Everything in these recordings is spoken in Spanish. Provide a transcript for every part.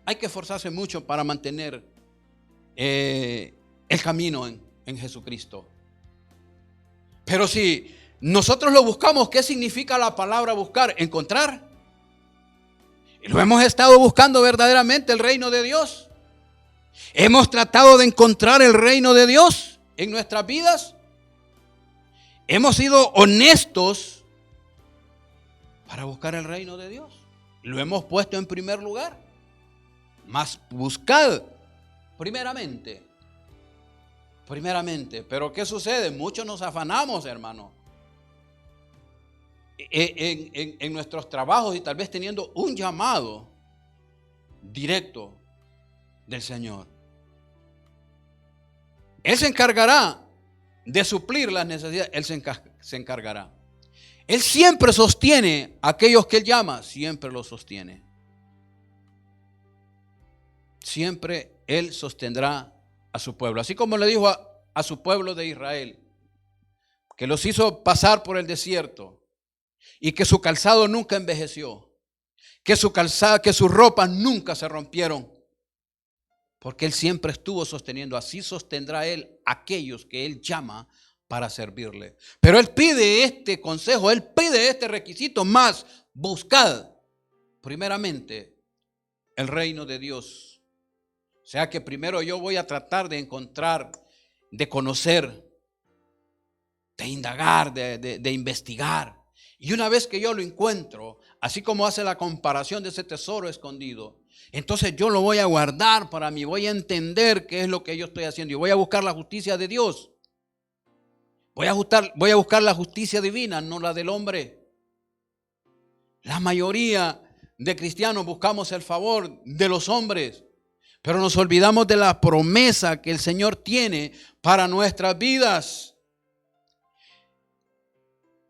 hay que esforzarse mucho para mantener el camino en Jesucristo. Pero si nosotros lo buscamos, ¿qué significa la palabra buscar? Encontrar. Y lo hemos estado buscando verdaderamente, el reino de Dios. Hemos tratado de encontrar el reino de Dios en nuestras vidas. Hemos sido honestos para buscar el reino de Dios. Lo hemos puesto en primer lugar. Mas buscad primeramente. Pero ¿qué sucede? Muchos nos afanamos, hermano, en nuestros trabajos y tal vez teniendo un llamado directo del Señor. Él se encargará de suplir las necesidades. Él se encargará. Él siempre sostiene a aquellos que Él llama. Siempre los sostiene. Siempre Él sostendrá a su pueblo. Así como le dijo a su pueblo de Israel, que los hizo pasar por el desierto y que su calzado nunca envejeció, que sus ropas nunca se rompieron, porque Él siempre estuvo sosteniendo. Así sostendrá Él a aquellos que Él llama para servirle. Pero Él pide este consejo, Él pide este requisito más: buscad primeramente el reino de Dios. O sea que primero yo voy a tratar de encontrar, de conocer, de indagar, de investigar. Y una vez que yo lo encuentro, así como hace la comparación de ese tesoro escondido, entonces yo lo voy a guardar para mí, voy a entender qué es lo que yo estoy haciendo y voy a buscar la justicia de Dios. Voy a buscar la justicia divina, no la del hombre. La mayoría de cristianos buscamos el favor de los hombres, pero nos olvidamos de la promesa que el Señor tiene para nuestras vidas.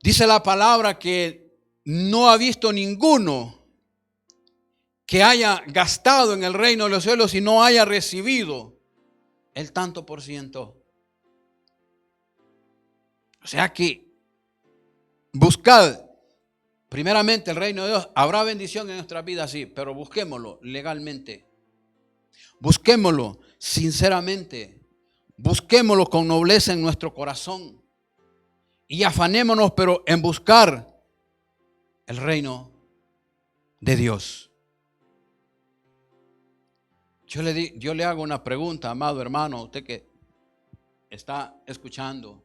Dice la palabra que no ha visto ninguno que haya gastado en el reino de los cielos y no haya recibido el tanto por ciento. O sea que buscad primeramente el reino de Dios. Habrá bendición en nuestras vidas, sí, pero busquémoslo legalmente. Busquémoslo sinceramente. Busquémoslo con nobleza en nuestro corazón. Y afanémonos, pero en buscar el reino de Dios. Yo le hago una pregunta, amado hermano, usted que está escuchando.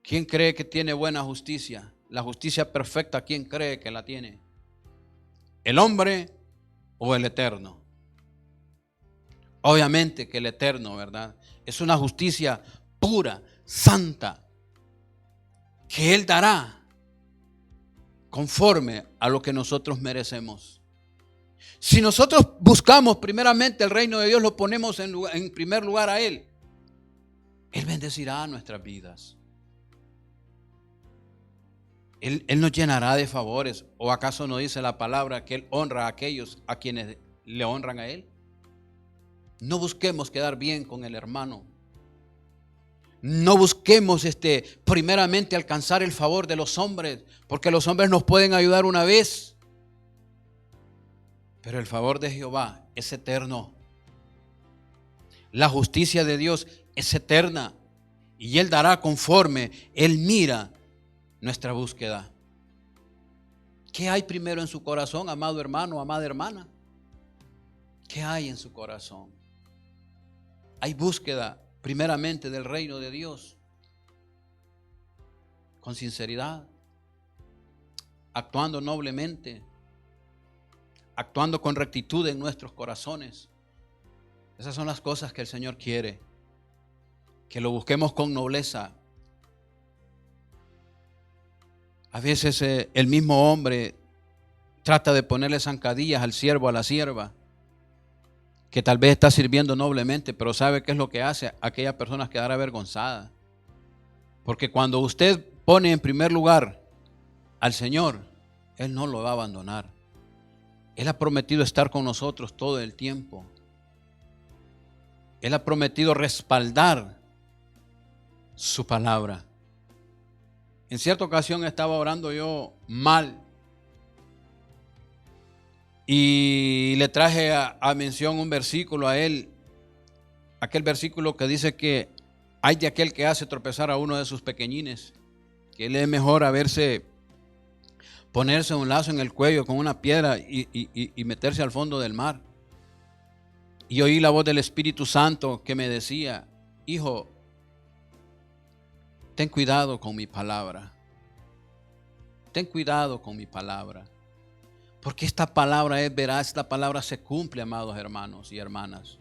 ¿Quién cree que tiene buena justicia? La justicia perfecta, ¿quién cree que la tiene? ¿El hombre o el eterno? Obviamente que el eterno, ¿verdad? Es una justicia pura, santa, que Él dará conforme a lo que nosotros merecemos. Si nosotros buscamos primeramente el reino de Dios, lo ponemos en primer lugar a Él, Él bendecirá nuestras vidas. Él nos llenará de favores. ¿O acaso no dice la palabra que Él honra a aquellos a quienes le honran a Él? No busquemos quedar bien con el hermano. No busquemos primeramente alcanzar el favor de los hombres, porque los hombres nos pueden ayudar una vez, pero el favor de Jehová es eterno. La justicia de Dios es eterna y Él dará conforme Él mira nuestra búsqueda. ¿Qué hay primero en su corazón, amado hermano, amada hermana? ¿Qué hay en su corazón? Hay búsqueda primeramente del reino de Dios, con sinceridad, actuando noblemente, actuando con rectitud en nuestros corazones. Esas son las cosas que el Señor quiere, que lo busquemos con nobleza. A veces el mismo hombre trata de ponerle zancadillas al siervo, a la sierva, que tal vez está sirviendo noblemente, pero ¿sabe qué es lo que hace? Aquella persona quedará avergonzada. Porque cuando usted pone en primer lugar al Señor, Él no lo va a abandonar. Él ha prometido estar con nosotros todo el tiempo. Él ha prometido respaldar su palabra. En cierta ocasión estaba orando yo mal Y le traje a mención un versículo a él, aquel versículo que dice que hay de aquel que hace tropezar a uno de sus pequeñines, que le es mejor ponerse un lazo en el cuello con una piedra y meterse al fondo del mar. Y oí la voz del Espíritu Santo que me decía: hijo, ten cuidado con mi palabra. Ten cuidado con mi palabra. Porque esta palabra es veraz, esta palabra se cumple, amados hermanos y hermanas.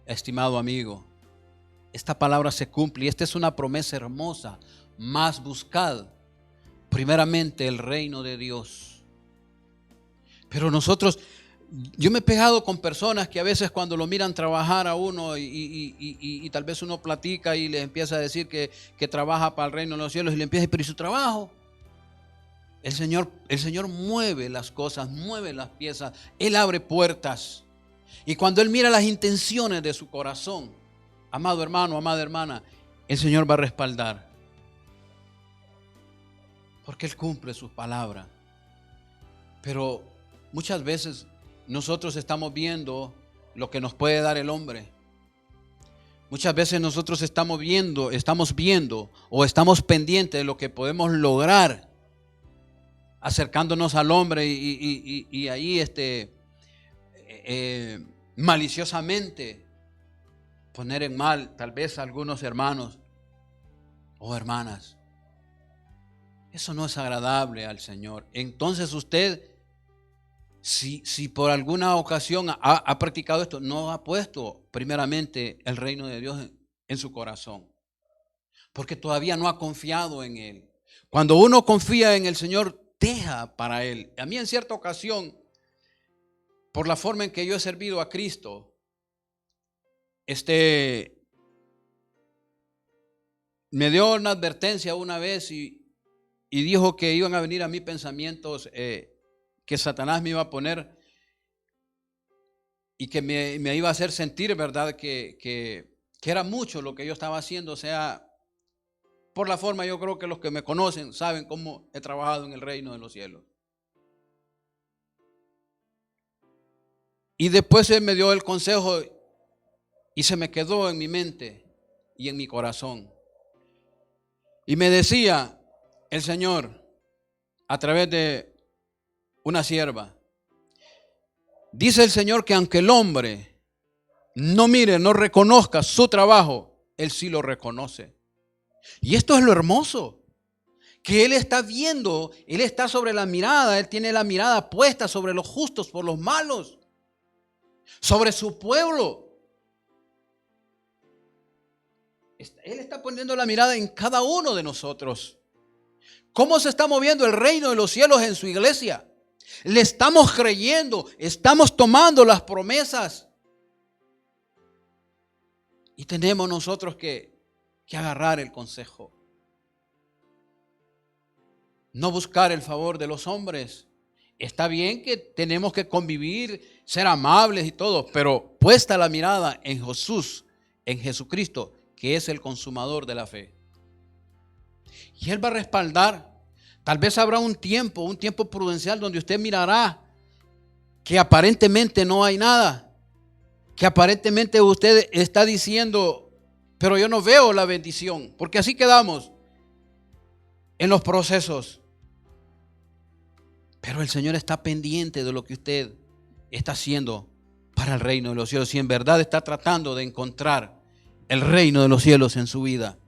Estimado amigo, esta palabra se cumple y esta es una promesa hermosa. Mas buscad primeramente el reino de Dios. Pero yo me he pegado con personas que a veces cuando lo miran trabajar a uno y tal vez uno platica y le empieza a decir que trabaja para el reino de los cielos y le empieza a decir: pero ¿y su trabajo? El Señor mueve las cosas, mueve las piezas, Él abre puertas. Y cuando Él mira las intenciones de su corazón, amado hermano, amada hermana, el Señor va a respaldar. Porque Él cumple sus palabras. Pero muchas veces nosotros estamos viendo lo que nos puede dar el hombre. Muchas veces nosotros estamos viendo o estamos pendientes de lo que podemos lograr acercándonos al hombre y ahí maliciosamente poner en mal tal vez a algunos hermanos o hermanas. Eso no es agradable al Señor. Entonces usted, si por alguna ocasión ha practicado esto, no ha puesto primeramente el reino de Dios en su corazón, porque todavía no ha confiado en Él. Cuando uno confía en el Señor, deja para Él. A mí en cierta ocasión, por la forma en que yo he servido a Cristo, me dio una advertencia una vez y dijo que iban a venir a mí pensamientos que Satanás me iba a poner y que me iba a hacer sentir, ¿verdad?, que era mucho lo que yo estaba haciendo. O sea, por la forma, yo creo que los que me conocen saben cómo he trabajado en el reino de los cielos. Y después Él me dio el consejo y se me quedó en mi mente y en mi corazón. Y me decía el Señor a través de una sierva: dice el Señor que aunque el hombre no mire, no reconozca su trabajo, Él sí lo reconoce. Y esto es lo hermoso, que Él está viendo, Él está sobre la mirada, Él tiene la mirada puesta sobre los justos por los malos, sobre su pueblo. Él está poniendo la mirada en cada uno de nosotros. ¿Cómo se está moviendo el reino de los cielos en su iglesia? Le estamos creyendo, estamos tomando las promesas. Y tenemos nosotros que agarrar el consejo. No buscar el favor de los hombres. Está bien que tenemos que convivir, ser amables y todo, pero puesta la mirada en Jesús, en Jesucristo, que es el consumador de la fe. Y Él va a respaldar. Tal vez habrá un tiempo prudencial donde usted mirará que aparentemente no hay nada, que aparentemente usted está diciendo: pero yo no veo la bendición, porque así quedamos en los procesos. Pero el Señor está pendiente de lo que usted está haciendo para el reino de los cielos, si en verdad está tratando de encontrar el reino de los cielos en su vida.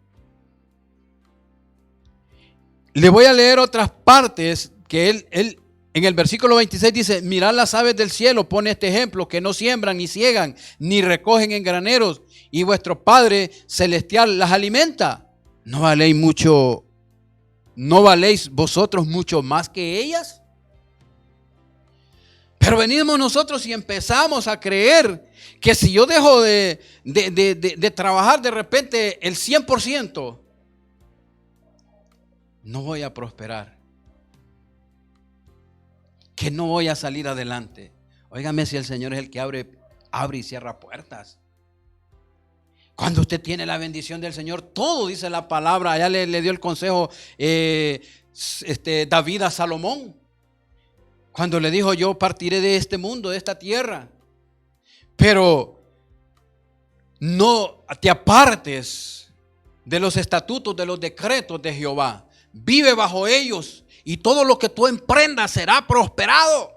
Le voy a leer otras partes que él en el versículo 26 dice: mirad las aves del cielo, pone este ejemplo, que no siembran ni ciegan ni recogen en graneros, y vuestro Padre celestial las alimenta. ¿No valéis vosotros mucho más que ellas? Pero venimos nosotros y empezamos a creer que si yo dejo de trabajar de repente el 100%, no voy a prosperar, que no voy a salir adelante. Óigame, si el Señor es el que abre y cierra puertas. Cuando usted tiene la bendición del Señor, todo dice la palabra. Allá le dio el consejo David a Salomón. Cuando le dijo: yo partiré de este mundo, de esta tierra, pero no te apartes de los estatutos, de los decretos de Jehová. Vive bajo ellos y todo lo que tú emprendas será prosperado.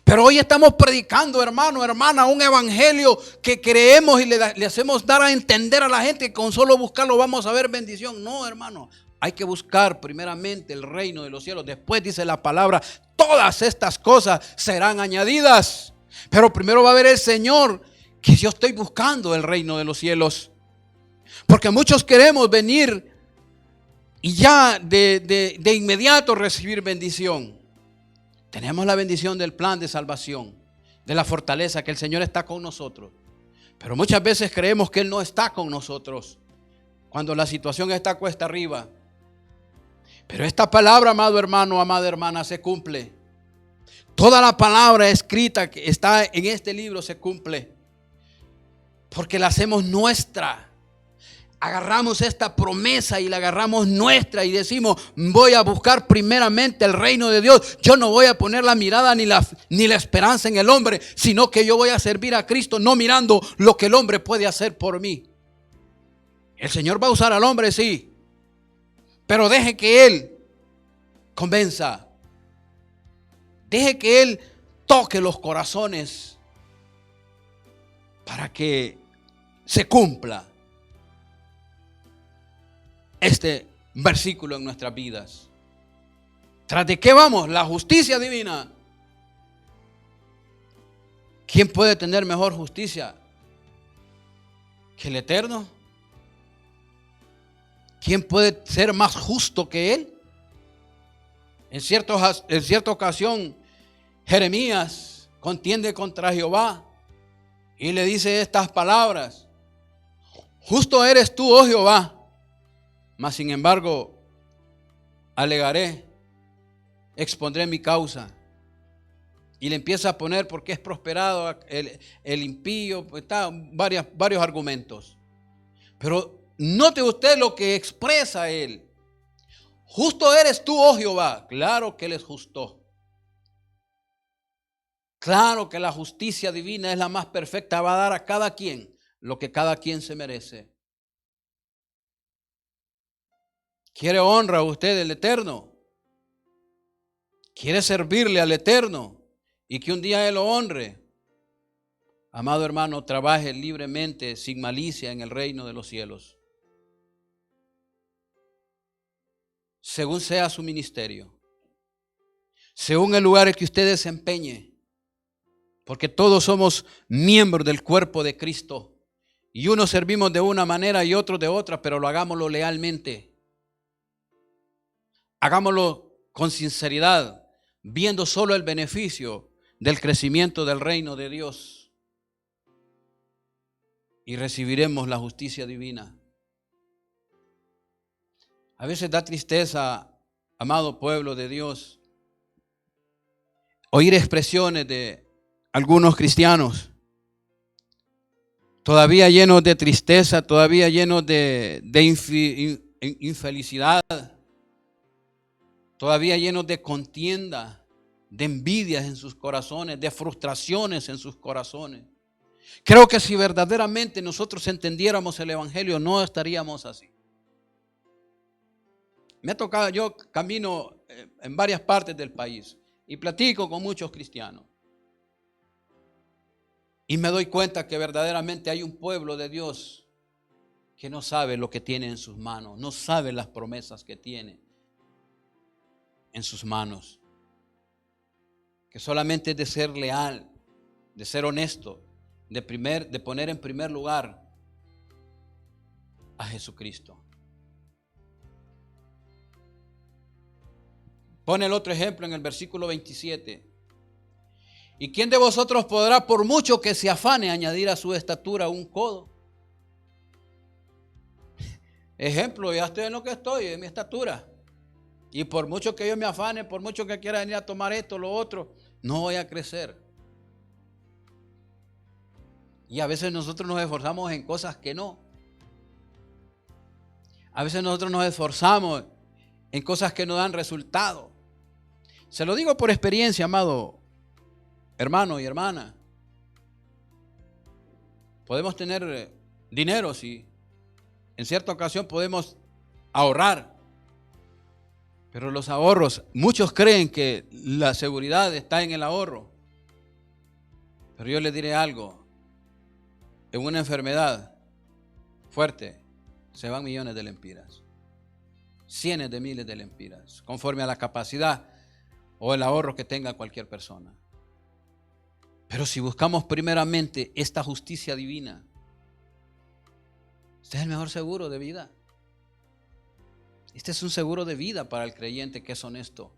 Pero hoy estamos predicando, hermano, hermana, un evangelio que creemos y le hacemos dar a entender a la gente que con solo buscarlo vamos a ver bendición. No, hermano, hay que buscar primeramente el reino de los cielos. Después dice la palabra: todas estas cosas serán añadidas. Pero primero va a haber el Señor, que yo estoy buscando el reino de los cielos. Porque muchos queremos venir y ya de inmediato recibir bendición. Tenemos la bendición del plan de salvación, de la fortaleza, que el Señor está con nosotros. Pero muchas veces creemos que Él no está con nosotros cuando la situación está cuesta arriba. Pero esta palabra, amado hermano, amada hermana, se cumple. Toda la palabra escrita que está en este libro se cumple. Porque la hacemos nuestra. Agarramos esta promesa y la agarramos nuestra y decimos: voy a buscar primeramente el reino de Dios. Yo no voy a poner la mirada ni la esperanza en el hombre, sino que yo voy a servir a Cristo, no mirando lo que el hombre puede hacer por mí. El Señor va a usar al hombre, sí, pero deje que Él convenza. Deje que Él toque los corazones para que se cumpla este versículo en nuestras vidas. ¿Tras de qué vamos? La justicia divina. ¿Quién puede tener mejor justicia que el Eterno? ¿Quién puede ser más justo que Él? En cierta ocasión, Jeremías contiende contra Jehová y le dice estas palabras: justo eres tú, oh Jehová, mas sin embargo alegaré, expondré mi causa. Y le empieza a poner por qué es prosperado el impío, está varios argumentos. Pero note usted lo que expresa él: justo eres tú, oh Jehová. Claro que Él es justo. Claro que la justicia divina es la más perfecta. Va a dar a cada quien lo que cada quien se merece. ¿Quiere honra a usted del Eterno? ¿Quiere servirle al Eterno y que un día Él lo honre? Amado hermano, trabaje libremente, sin malicia, en el reino de los cielos, según sea su ministerio, según el lugar en que usted desempeñe, porque todos somos miembros del cuerpo de Cristo y unos servimos de una manera y otros de otra, pero lo hagámoslo lealmente. Hagámoslo con sinceridad, viendo solo el beneficio del crecimiento del reino de Dios, y recibiremos la justicia divina. A veces da tristeza, amado pueblo de Dios, oír expresiones de algunos cristianos todavía llenos de tristeza, todavía llenos de infelicidad, todavía llenos de contienda, de envidias en sus corazones, de frustraciones en sus corazones. Creo que si verdaderamente nosotros entendiéramos el evangelio, no estaríamos así. Me ha tocado, yo camino en varias partes del país y platico con muchos cristianos. Y me doy cuenta que verdaderamente hay un pueblo de Dios que no sabe lo que tiene en sus manos, no sabe las promesas que tiene en sus manos. Que solamente es de ser leal, de ser honesto, de poner en primer lugar a Jesucristo. Pone el otro ejemplo en el versículo 27. ¿Y quién de vosotros podrá, por mucho que se afane, añadir a su estatura un codo? Ejemplo, ya estoy en lo que estoy, en mi estatura. Y por mucho que yo me afane, por mucho que quiera venir a tomar esto, lo otro, no voy a crecer. Y a veces nosotros nos esforzamos en cosas que no. A veces nosotros nos esforzamos en cosas que no dan resultado. Se lo digo por experiencia, amado hermano y hermana. Podemos tener dinero, sí. En cierta ocasión podemos ahorrar. Pero los ahorros, muchos creen que la seguridad está en el ahorro. Pero yo les diré algo. En una enfermedad fuerte se van millones de lempiras. Cientos de miles de lempiras. Conforme a la capacidad o el ahorro que tenga cualquier persona. Pero si buscamos primeramente esta justicia divina, este es el mejor seguro de vida. Este es un seguro de vida para el creyente que es honesto.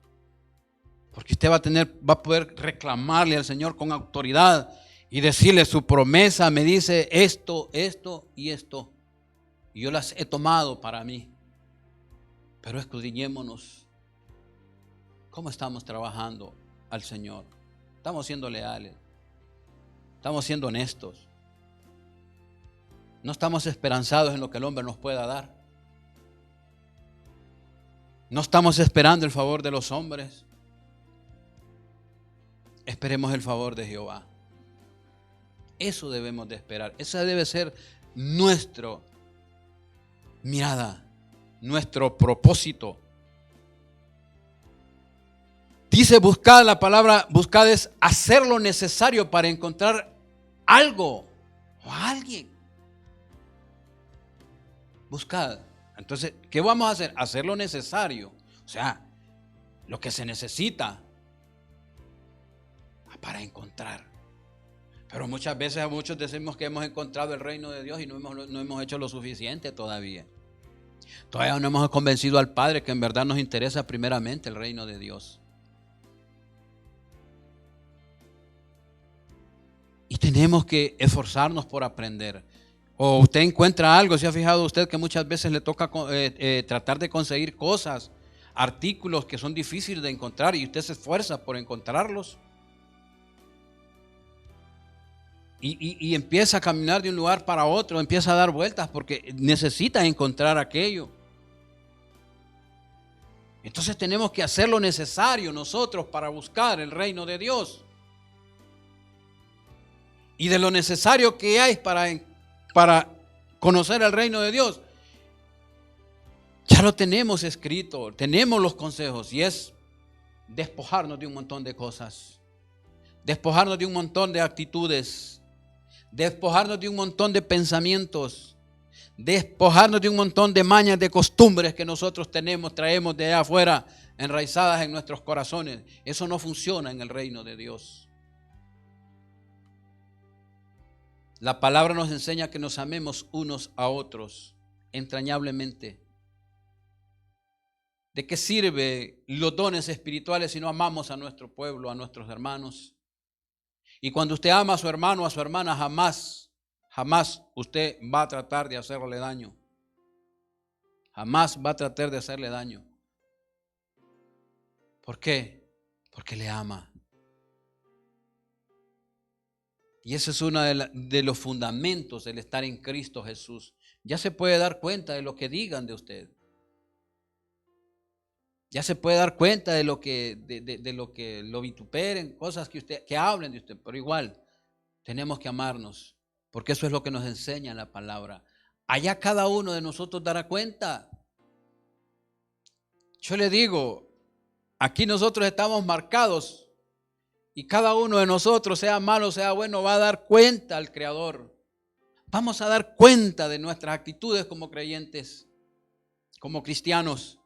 Porque usted va a poder reclamarle al Señor con autoridad y decirle: su promesa me dice esto, esto y esto. Y yo las he tomado para mí. Pero escudriñémonos. ¿Cómo estamos trabajando al Señor? ¿Estamos siendo leales? ¿Estamos siendo honestos? ¿No estamos esperanzados en lo que el hombre nos pueda dar? ¿No estamos esperando el favor de los hombres? Esperemos el favor de Jehová. Eso debemos de esperar. Esa debe ser nuestra mirada, nuestro propósito. Dice buscad, la palabra buscad es hacer lo necesario para encontrar algo o a alguien. Buscad. Entonces, ¿qué vamos a hacer? Hacer lo necesario. O sea, lo que se necesita para encontrar. Pero muchas veces a muchos decimos que hemos encontrado el reino de Dios y no hemos hecho lo suficiente todavía. Todavía no hemos convencido al Padre que en verdad nos interesa primeramente el reino de Dios. Y tenemos que esforzarnos por aprender. O usted encuentra algo, ¿se ha fijado usted que muchas veces le toca tratar de conseguir cosas, artículos que son difíciles de encontrar y usted se esfuerza por encontrarlos? Y empieza a caminar de un lugar para otro, empieza a dar vueltas porque necesita encontrar aquello. Entonces tenemos que hacer lo necesario nosotros para buscar el reino de Dios. Y de lo necesario que hay para conocer el reino de Dios, ya lo tenemos escrito, tenemos los consejos, y es despojarnos de un montón de cosas, despojarnos de un montón de actitudes, despojarnos de un montón de pensamientos, despojarnos de un montón de mañas, de costumbres que nosotros traemos de allá afuera, enraizadas en nuestros corazones. Eso no funciona en el reino de Dios. La palabra nos enseña que nos amemos unos a otros entrañablemente. ¿De qué sirve los dones espirituales si no amamos a nuestro pueblo, a nuestros hermanos? Y cuando usted ama a su hermano o a su hermana, jamás usted va a tratar de hacerle daño. Jamás va a tratar de hacerle daño. ¿Por qué? Porque le ama. Y ese es uno de los fundamentos del estar en Cristo Jesús. Ya se puede dar cuenta de lo que digan de usted. Ya se puede dar cuenta de lo que lo vituperen, cosas que hablen de usted. Pero igual, tenemos que amarnos, porque eso es lo que nos enseña la palabra. Allá cada uno de nosotros dará cuenta. Yo le digo, aquí nosotros estamos marcados. Y cada uno de nosotros, sea malo, sea bueno, va a dar cuenta al Creador. Vamos a dar cuenta de nuestras actitudes como creyentes, como cristianos.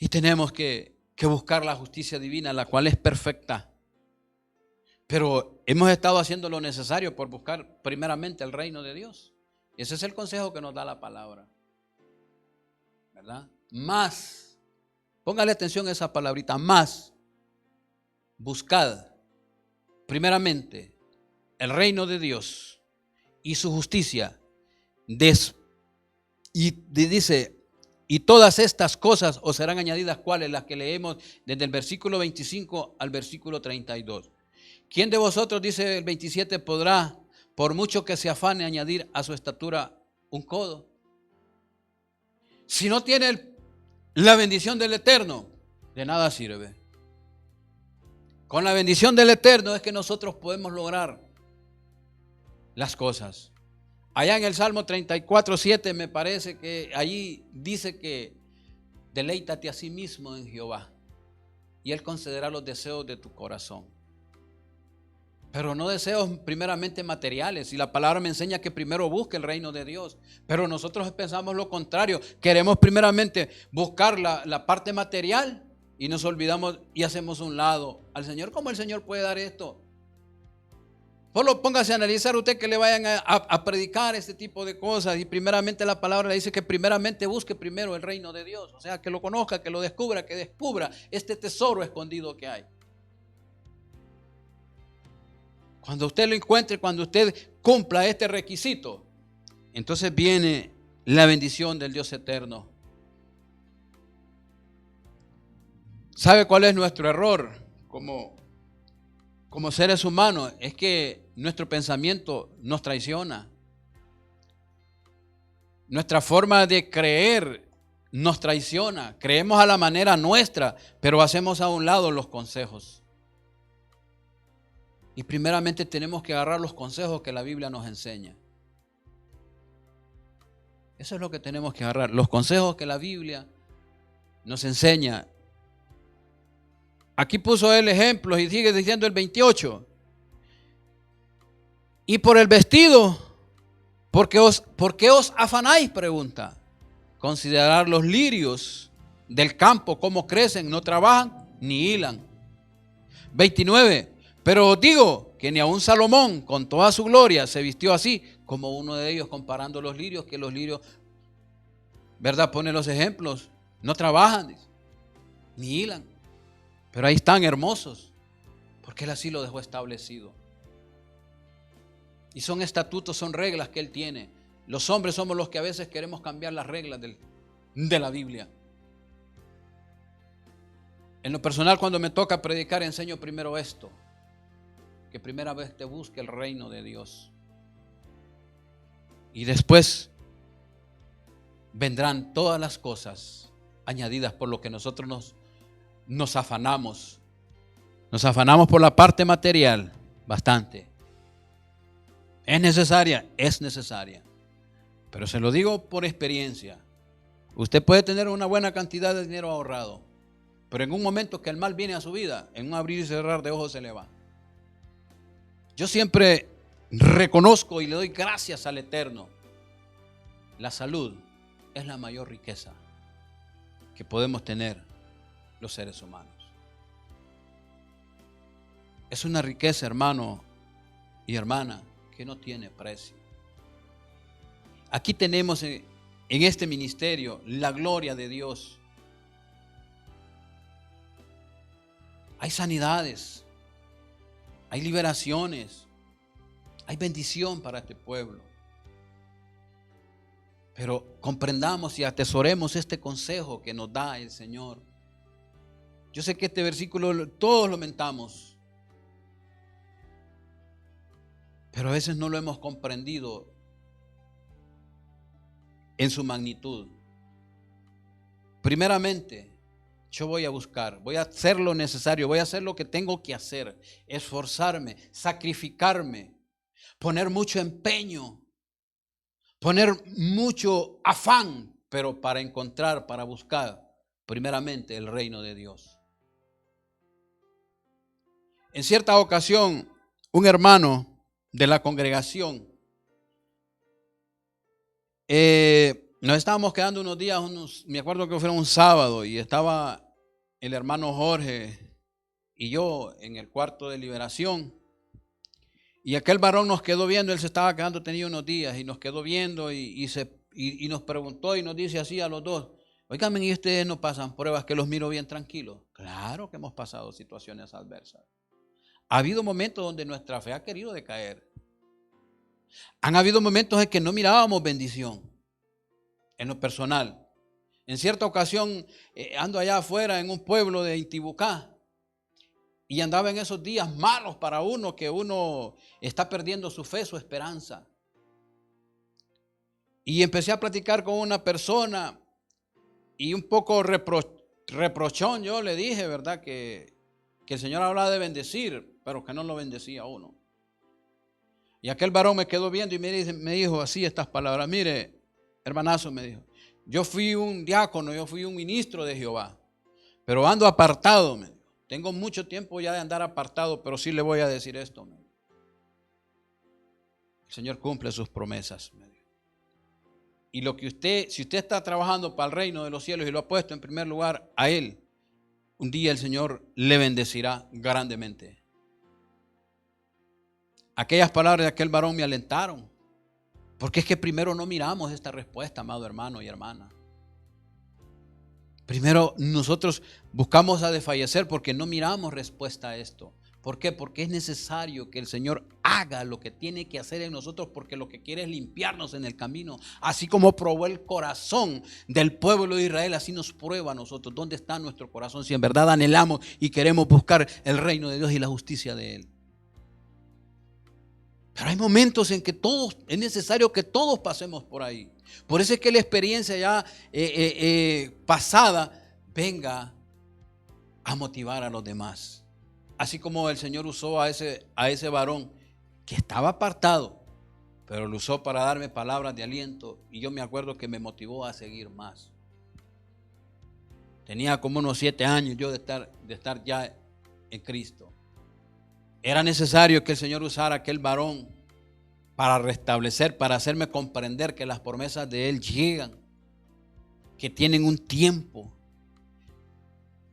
Y tenemos que buscar la justicia divina, la cual es perfecta. Pero hemos estado haciendo lo necesario por buscar primeramente el reino de Dios. Ese es el consejo que nos da la palabra, ¿verdad? Más. Póngale atención a esa palabrita, más. Buscad primeramente el reino de Dios y su justicia. Dice, y todas estas cosas os serán añadidas, ¿cuáles? Las que leemos desde el versículo 25 al versículo 32. ¿Quién de vosotros, dice el 27, podrá, por mucho que se afane, añadir a su estatura un codo? Si no tiene la bendición del Eterno, de nada sirve. Con la bendición del Eterno es que nosotros podemos lograr las cosas. Allá en el Salmo 34:7 me parece que allí dice que deleítate a sí mismo en Jehová y Él concederá los deseos de tu corazón. Pero no deseos primeramente materiales. Y la palabra me enseña que primero busque el reino de Dios. Pero nosotros pensamos lo contrario. Queremos primeramente buscar la parte material y nos olvidamos y hacemos a un lado al Señor. ¿Cómo el Señor puede dar esto? Solo póngase a analizar usted que le vayan a predicar este tipo de cosas. Y primeramente la palabra le dice que primeramente busque primero el reino de Dios. O sea, que lo conozca, que lo descubra, que descubra este tesoro escondido que hay. Cuando usted lo encuentre, cuando usted cumpla este requisito, entonces viene la bendición del Dios eterno. ¿Sabe cuál es nuestro error como seres humanos? Es que nuestro pensamiento nos traiciona. Nuestra forma de creer nos traiciona. Creemos a la manera nuestra, pero hacemos a un lado los consejos. Y primeramente tenemos que agarrar los consejos que la Biblia nos enseña. Eso es lo que tenemos que agarrar, los consejos que la Biblia nos enseña. Aquí puso él ejemplos y sigue diciendo el 28. Y por el vestido, ¿por qué os afanáis? Pregunta. Considerar los lirios del campo, cómo crecen, no trabajan ni hilan. 29. Pero os digo que ni aun Salomón con toda su gloria se vistió así, como uno de ellos, comparando los lirios, que los lirios, ¿verdad? Pone los ejemplos, no trabajan ni hilan, pero ahí están hermosos, porque Él así lo dejó establecido. Y son estatutos, son reglas que Él tiene. Los hombres somos los que a veces queremos cambiar las reglas de la Biblia. En lo personal, cuando me toca predicar, enseño primero esto. Que primera vez te busque el reino de Dios. Y después vendrán todas las cosas añadidas por lo que nosotros nos afanamos. Nos afanamos por la parte material, bastante. ¿Es necesaria? Es necesaria. Pero se lo digo por experiencia. Usted puede tener una buena cantidad de dinero ahorrado, pero en un momento que el mal viene a su vida, en un abrir y cerrar de ojos se le va. Yo siempre reconozco y le doy gracias al Eterno. La salud es la mayor riqueza que podemos tener los seres humanos. Es una riqueza, hermano y hermana, que no tiene precio. Aquí tenemos en este ministerio la gloria de Dios. Hay sanidades. Hay liberaciones, hay bendición para este pueblo. Pero comprendamos y atesoremos este consejo que nos da el Señor. Yo sé que este versículo todos lo mentamos, pero a veces no lo hemos comprendido en su magnitud. Primeramente, yo voy a buscar, voy a hacer lo necesario, voy a hacer lo que tengo que hacer, esforzarme, sacrificarme, poner mucho empeño, poner mucho afán, pero para encontrar, para buscar primeramente el reino de Dios. En cierta ocasión, un hermano de la congregación, nos estábamos quedando unos días, me acuerdo que fue un sábado, y estaba el hermano Jorge y yo en el cuarto de liberación. Y aquel varón nos quedó viendo, él se estaba quedando, tenía unos días, y nos quedó viendo y nos preguntó y nos dice así a los dos: oigan, ¿y ustedes no pasan pruebas que los miro bien tranquilos? Claro que hemos pasado situaciones adversas. Ha habido momentos donde nuestra fe ha querido decaer. Han habido momentos en que no mirábamos bendición en lo personal. En cierta ocasión ando allá afuera en un pueblo de Intibucá y andaba en esos días malos para uno, que uno está perdiendo su fe, su esperanza. Y empecé a platicar con una persona Y un poco reprochón yo le dije, ¿verdad? Que el Señor hablaba de bendecir, pero que no lo bendecía a uno. Y aquel varón me quedó viendo y me dijo así estas palabras: mire, hermanazo, me dijo, yo fui un diácono, yo fui un ministro de Jehová, pero ando apartado, me dijo. Tengo mucho tiempo ya de andar apartado, pero sí le voy a decir esto, me dijo. El Señor cumple sus promesas, me dijo. Y lo que si usted está trabajando para el reino de los cielos y lo ha puesto en primer lugar a Él, un día el Señor le bendecirá grandemente. Aquellas palabras de aquel varón me alentaron, porque es que primero no miramos esta respuesta, amado hermano y hermana. Primero nosotros buscamos a desfallecer porque no miramos respuesta a esto. ¿Por qué? Porque es necesario que el Señor haga lo que tiene que hacer en nosotros, porque lo que quiere es limpiarnos en el camino. Así como probó el corazón del pueblo de Israel, así nos prueba a nosotros. ¿Dónde está nuestro corazón? Si en verdad anhelamos y queremos buscar el reino de Dios y la justicia de Él. Pero hay momentos en que es necesario que todos pasemos por ahí. Por eso es que la experiencia ya pasada venga a motivar a los demás. Así como el Señor usó a ese varón que estaba apartado, pero lo usó para darme palabras de aliento, y yo me acuerdo que me motivó a seguir más. Tenía como unos 7 años yo de estar ya en Cristo. Era necesario que el Señor usara a aquel varón para restablecer, para hacerme comprender que las promesas de Él llegan, que tienen un tiempo.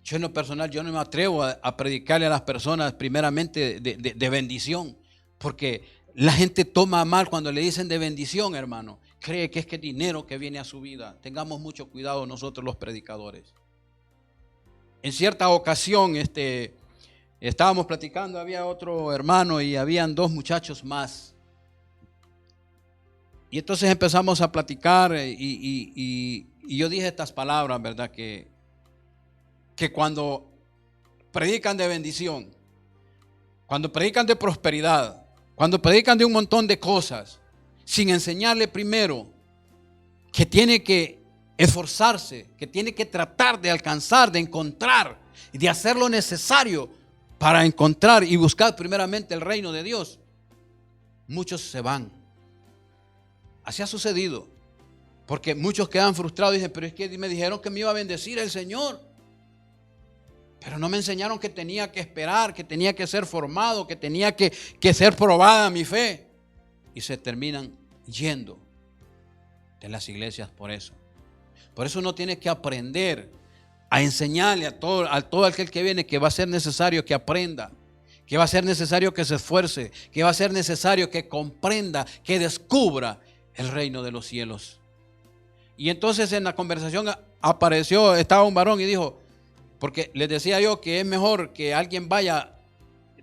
Yo en lo personal, yo no me atrevo a predicarle a las personas primeramente de bendición, porque la gente toma mal cuando le dicen de bendición, hermano. Cree que es dinero que viene a su vida. Tengamos mucho cuidado nosotros los predicadores. En cierta ocasión estábamos platicando, había otro hermano y habían 2 muchachos más. Y entonces empezamos a platicar y yo dije estas palabras, ¿verdad? Que cuando predican de bendición, cuando predican de prosperidad, cuando predican de un montón de cosas, sin enseñarle primero que tiene que esforzarse, que tiene que tratar de alcanzar, de encontrar y de hacer lo necesario para encontrar y buscar primeramente el reino de Dios, muchos se van. Así ha sucedido, porque muchos quedan frustrados y dicen: pero es que me dijeron que me iba a bendecir el Señor, pero no me enseñaron que tenía que esperar, que tenía que ser formado, que tenía que ser probada mi fe. Y se terminan yendo de las iglesias por eso. Por eso uno tiene que aprender a enseñarle a todo aquel que viene que va a ser necesario que aprenda, que va a ser necesario que se esfuerce, que va a ser necesario que comprenda, que descubra el reino de los cielos. Y entonces en la conversación estaba un varón y dijo, porque les decía yo que es mejor que alguien vaya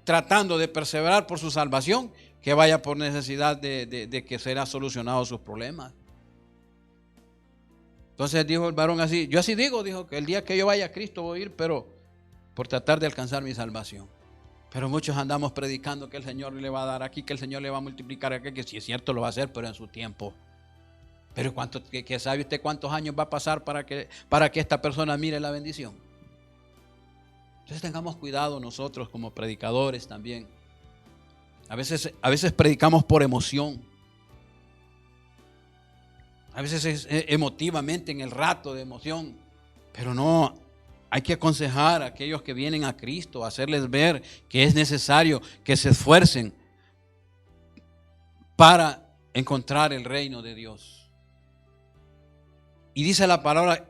tratando de perseverar por su salvación que vaya por necesidad de que será solucionado sus problemas. Entonces dijo el varón así, yo así dijo que el día que yo vaya a Cristo voy a ir, pero por tratar de alcanzar mi salvación. Pero muchos andamos predicando que el Señor le va a dar aquí, que el Señor le va a multiplicar aquí, que si es cierto lo va a hacer, pero en su tiempo. Pero ¿qué sabe usted cuántos años va a pasar para que esta persona mire la bendición? Entonces tengamos cuidado nosotros como predicadores también. A veces predicamos por emoción. A veces es emotivamente en el rato de emoción. Pero no, hay que aconsejar a aquellos que vienen a Cristo, hacerles ver que es necesario que se esfuercen para encontrar el reino de Dios. Y dice la palabra,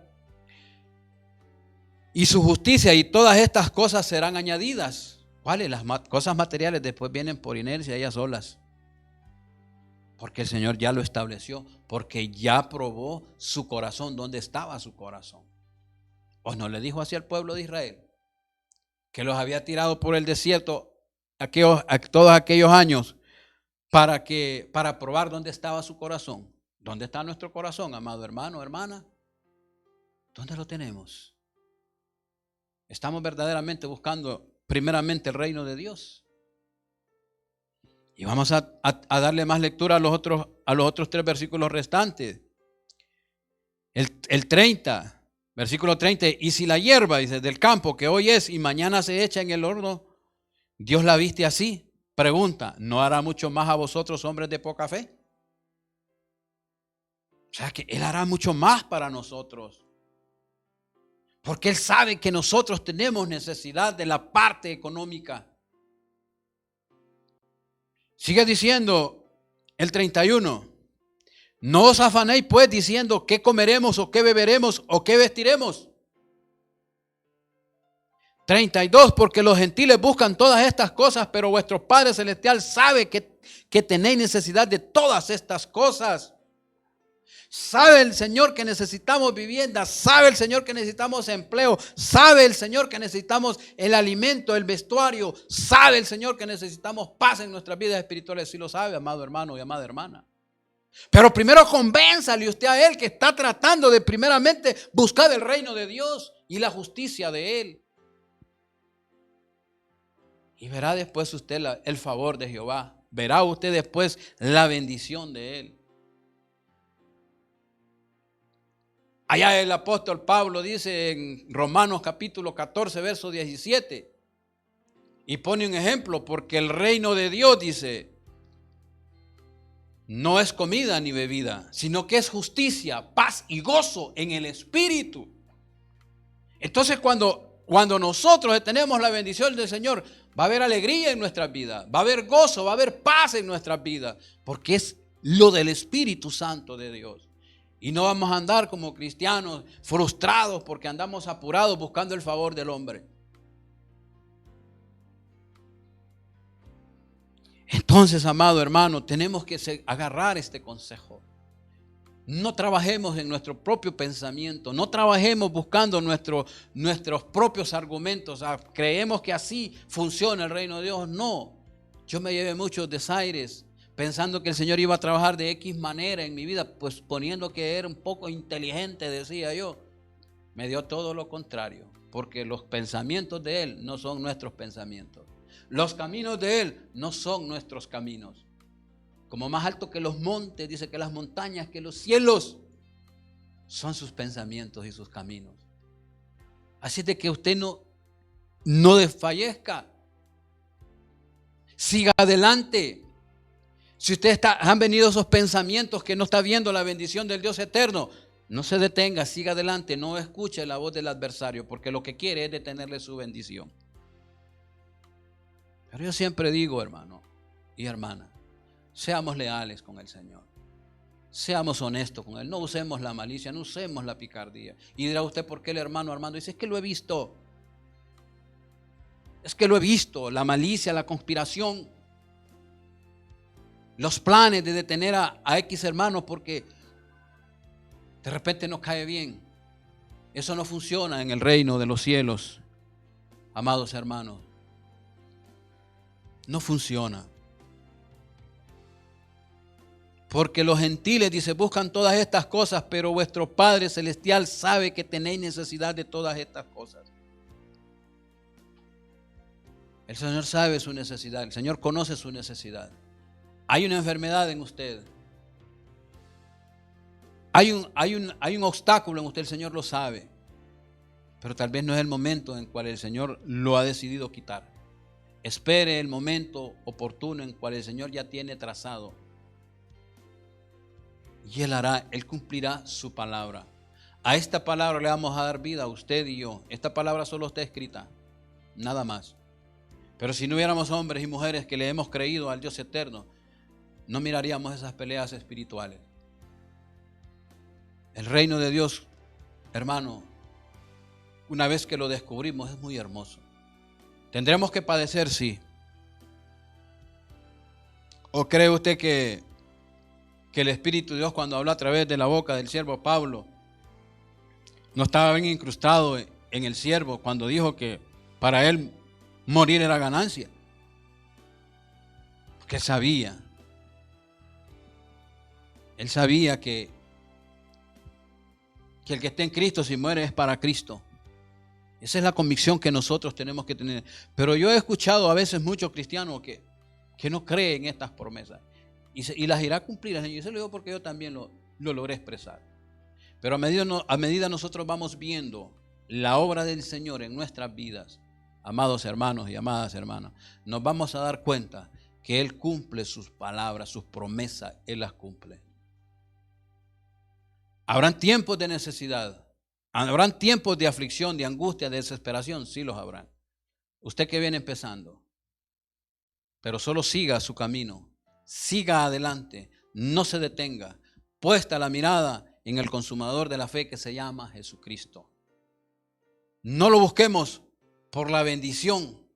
y su justicia y todas estas cosas serán añadidas. ¿Cuáles? Las cosas materiales después vienen por inercia ellas solas. Porque el Señor ya lo estableció, porque ya probó su corazón, dónde estaba su corazón. ¿O no le dijo así al pueblo de Israel? Que los había tirado por el desierto todos aquellos años para probar dónde estaba su corazón. ¿Dónde está nuestro corazón, amado hermano, hermana? ¿Dónde lo tenemos? ¿Estamos verdaderamente buscando primeramente el reino de Dios? Y vamos a darle más lectura a los otros 3 versículos restantes. El 30, Versículo 30, y si la hierba, dice, del campo que hoy es y mañana se echa en el horno, Dios la viste así. Pregunta, ¿no hará mucho más a vosotros, hombres de poca fe? O sea que Él hará mucho más para nosotros. Porque Él sabe que nosotros tenemos necesidad de la parte económica. Sigue diciendo el 31. No os afanéis pues diciendo qué comeremos o qué beberemos o qué vestiremos. 32. Porque los gentiles buscan todas estas cosas, pero vuestro Padre Celestial sabe que tenéis necesidad de todas estas cosas. Sabe el Señor que necesitamos vivienda, sabe el Señor que necesitamos empleo, sabe el Señor que necesitamos el alimento, el vestuario, sabe el Señor que necesitamos paz en nuestras vidas espirituales. Sí lo sabe, amado hermano y amada hermana. Pero primero convénzale usted a Él que está tratando de primeramente buscar el reino de Dios y la justicia de Él. Y verá después usted el favor de Jehová, verá usted después la bendición de Él. Allá el apóstol Pablo dice en Romanos capítulo 14, verso 17, y pone un ejemplo, porque el reino de Dios, dice, no es comida ni bebida, sino que es justicia, paz y gozo en el Espíritu. Entonces cuando nosotros tenemos la bendición del Señor, va a haber alegría en nuestras vidas, va a haber gozo, va a haber paz en nuestras vidas, porque es lo del Espíritu Santo de Dios. Y no vamos a andar como cristianos frustrados porque andamos apurados buscando el favor del hombre. Entonces, amado hermano, tenemos que agarrar este consejo. No trabajemos en nuestro propio pensamiento, no trabajemos buscando nuestros propios argumentos. Creemos que así funciona el reino de Dios. No, yo me llevé muchos desaires pensando que el Señor iba a trabajar de X manera en mi vida, pues poniendo que era un poco inteligente, decía yo. Me dio todo lo contrario, porque los pensamientos de Él no son nuestros pensamientos. Los caminos de Él no son nuestros caminos. Como más alto que los montes, dice que las montañas, que los cielos, son sus pensamientos y sus caminos. Así de que usted no desfallezca. Siga adelante. Si usted han venido esos pensamientos que no está viendo la bendición del Dios eterno, no se detenga, siga adelante, no escuche la voz del adversario, porque lo que quiere es detenerle su bendición. Pero yo siempre digo, hermano y hermana, seamos leales con el Señor. Seamos honestos con Él. No usemos la malicia, no usemos la picardía. Y dirá usted, ¿por qué el hermano Armando dice? Es que lo he visto. Es que lo he visto, la malicia, la conspiración, los planes de detener a X hermanos porque de repente nos cae bien. Eso no funciona en el reino de los cielos, amados hermanos. No funciona. Porque los gentiles, dice, buscan todas estas cosas, pero vuestro Padre Celestial sabe que tenéis necesidad de todas estas cosas. El Señor sabe su necesidad, el Señor conoce su necesidad. Hay una enfermedad en usted. Hay un obstáculo en usted, el Señor lo sabe. Pero tal vez no es el momento en el cual el Señor lo ha decidido quitar. Espere el momento oportuno en el cual el Señor ya tiene trazado. Y Él cumplirá su palabra. A esta palabra le vamos a dar vida a usted y yo. Esta palabra solo está escrita, nada más. Pero si no hubiéramos hombres y mujeres que le hemos creído al Dios eterno, no miraríamos esas peleas espirituales. El reino de Dios, hermano, una vez que lo descubrimos, es muy hermoso. ¿Tendremos que padecer? Sí. ¿O cree usted que el Espíritu de Dios, cuando habló a través de la boca del siervo Pablo, no estaba bien incrustado en el siervo cuando dijo que para él morir era ganancia? Porque él sabía que el que esté en Cristo, si muere, es para Cristo. Esa es la convicción que nosotros tenemos que tener. Pero yo he escuchado a veces muchos cristianos que no creen en estas promesas y las irá a cumplir el Señor. Yo se lo digo porque yo también lo logré expresar. Pero a medida nosotros vamos viendo la obra del Señor en nuestras vidas, amados hermanos y amadas hermanas, nos vamos a dar cuenta que Él cumple sus palabras, sus promesas, Él las cumple. Habrán tiempos de necesidad, habrán tiempos de aflicción, de angustia, de desesperación, sí los habrán. Usted que viene empezando, pero solo siga su camino, siga adelante, no se detenga, puesta la mirada en el consumador de la fe que se llama Jesucristo. No lo busquemos por la bendición,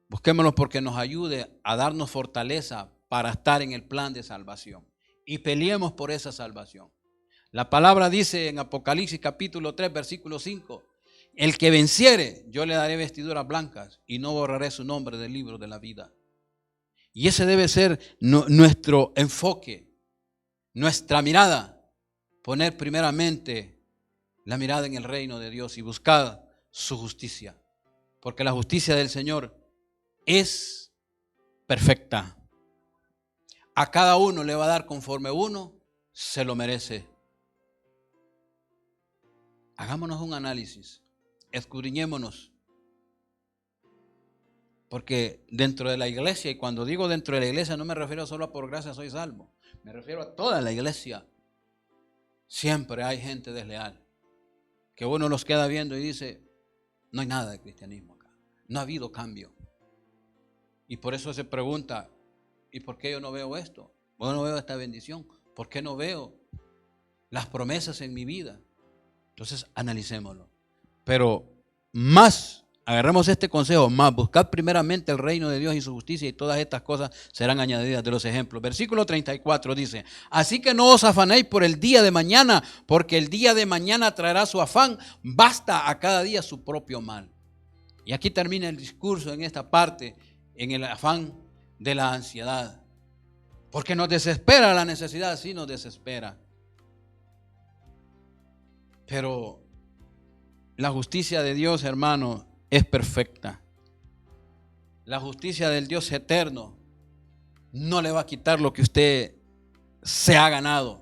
busquémoslo porque nos ayude a darnos fortaleza para estar en el plan de salvación y peleemos por esa salvación. La palabra dice en Apocalipsis capítulo 3 versículo 5, el que venciere, yo le daré vestiduras blancas y no borraré su nombre del libro de la vida. Y ese debe ser nuestro enfoque, nuestra mirada, poner primeramente la mirada en el reino de Dios y buscar su justicia, porque la justicia del Señor es perfecta. A cada uno le va a dar conforme uno se lo merece. Hagámonos un análisis, escudriñémonos, porque dentro de la iglesia, y cuando digo dentro de la iglesia no me refiero solo a por gracia soy salvo, me refiero a toda la iglesia. Siempre hay gente desleal, que uno los queda viendo y dice, no hay nada de cristianismo acá, no ha habido cambio. Y por eso se pregunta, ¿y por qué yo no veo esto? ¿Por qué no veo esta bendición? ¿Por qué no veo las promesas en mi vida? Entonces analicémoslo. Pero más, agarremos este consejo, más buscad primeramente el reino de Dios y su justicia y todas estas cosas serán añadidas. De los ejemplos. Versículo 34 dice, así que no os afanéis por el día de mañana, porque el día de mañana traerá su afán, basta a cada día su propio mal. Y aquí termina el discurso en esta parte, en el afán de la ansiedad. Porque nos desespera la necesidad, sí nos desespera. Pero la justicia de Dios, hermano, es perfecta. La justicia del Dios eterno no le va a quitar lo que usted se ha ganado.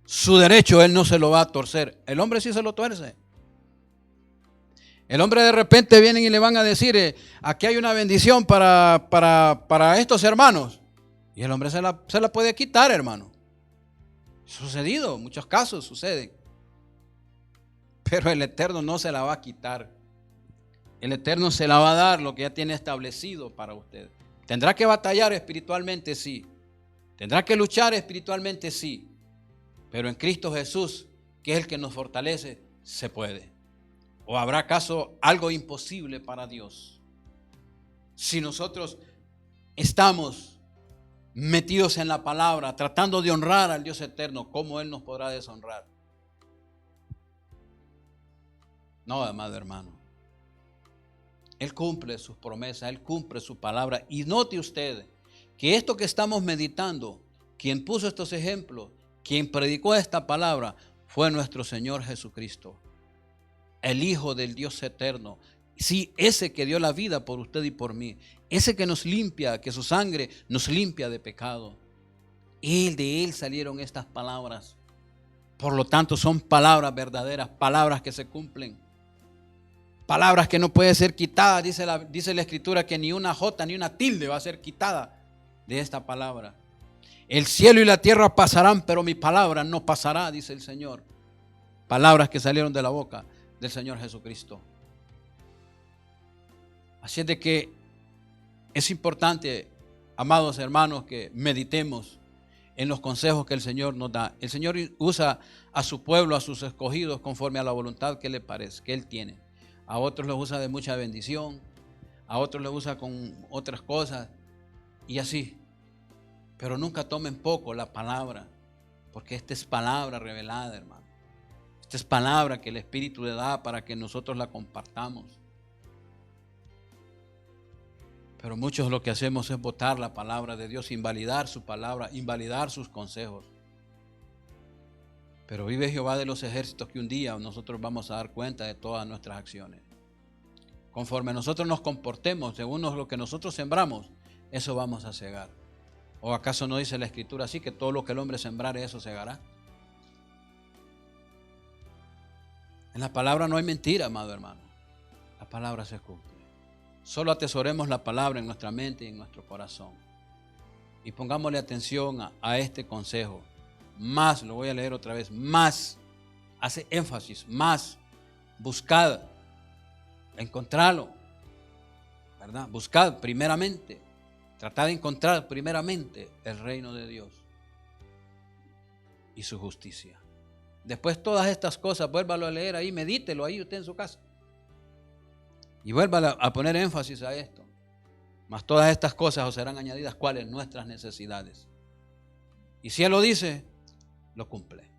Su derecho Él no se lo va a torcer. El hombre sí se lo tuerce. El hombre de repente vienen y le van a decir, aquí hay una bendición para estos hermanos. Y el hombre se la puede quitar, hermano. Sucedido, en muchos casos suceden. Pero el Eterno no se la va a quitar. El Eterno se la va a dar lo que ya tiene establecido para usted. Tendrá que batallar espiritualmente, sí. Tendrá que luchar espiritualmente, sí. Pero en Cristo Jesús, que es el que nos fortalece, se puede. ¿O habrá acaso algo imposible para Dios? Si nosotros estamos metidos en la palabra, tratando de honrar al Dios eterno, ¿cómo Él nos podrá deshonrar? No, amado hermano. Él cumple sus promesas, Él cumple su palabra. Y note usted que esto que estamos meditando, quien puso estos ejemplos, quien predicó esta palabra, fue nuestro Señor Jesucristo, el Hijo del Dios eterno. Sí, ese que dio la vida por usted y por mí, ese que nos limpia, que su sangre nos limpia de pecado. De Él salieron estas palabras. Por lo tanto, son palabras verdaderas, palabras que se cumplen. Palabras que no pueden ser quitadas. Dice la Escritura que ni una jota ni una tilde va a ser quitada de esta palabra. El cielo y la tierra pasarán, pero mi palabra no pasará, dice el Señor. Palabras que salieron de la boca del Señor Jesucristo. Así es de que es importante, amados hermanos, que meditemos en los consejos que el Señor nos da. El Señor usa a su pueblo, a sus escogidos, conforme a la voluntad que le parece, que Él tiene. A otros los usa de mucha bendición, a otros los usa con otras cosas y así. Pero nunca tomen poco la palabra, porque esta es palabra revelada, hermano. Esta es palabra que el Espíritu le da para que nosotros la compartamos. Pero muchos lo que hacemos es botar la palabra de Dios, invalidar su palabra, invalidar sus consejos. Pero vive Jehová de los ejércitos que un día nosotros vamos a dar cuenta de todas nuestras acciones. Conforme nosotros nos comportemos, según lo que nosotros sembramos, eso vamos a segar. ¿O acaso no dice la Escritura así que todo lo que el hombre sembrare, eso segará? En la palabra no hay mentira, amado hermano. La palabra se cumple. Solo atesoremos la palabra en nuestra mente y en nuestro corazón. Y pongámosle atención a este consejo. Más, lo voy a leer otra vez, más, hace énfasis, más, buscad, encontrarlo, ¿verdad? Buscad primeramente, tratad de encontrar primeramente el reino de Dios y su justicia. Después todas estas cosas, vuélvalo a leer ahí, medítelo ahí usted en su casa. Y vuélvalo a poner énfasis a esto. Mas todas estas cosas os serán añadidas, ¿cuáles? Nuestras necesidades. Y si Él lo dice, lo cumple.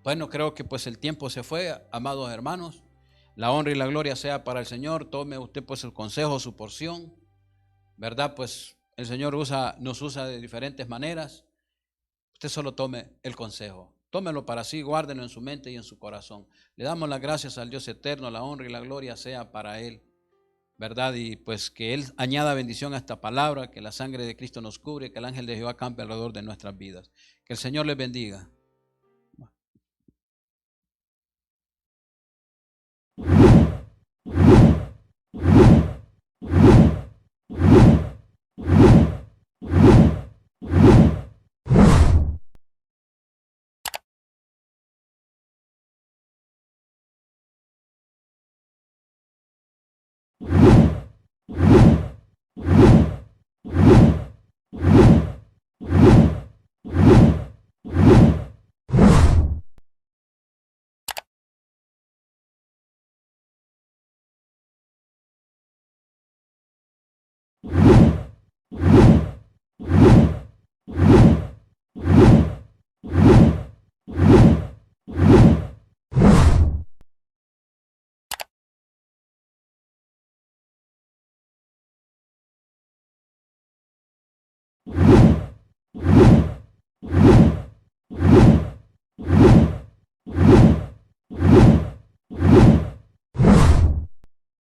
Bueno, creo que pues el tiempo se fue, amados hermanos. La honra y la gloria sea para el Señor. Tome usted pues el consejo, su porción, ¿verdad? Pues el Señor nos usa de diferentes maneras. Usted solo tome el consejo. Tómelo para sí, guárdelo en su mente y en su corazón. Le damos las gracias al Dios eterno, la honra y la gloria sea para Él, ¿verdad? Y pues que Él añada bendición a esta palabra, que la sangre de Cristo nos cubre, que el ángel de Jehová campe alrededor de nuestras vidas. Que el Señor les bendiga.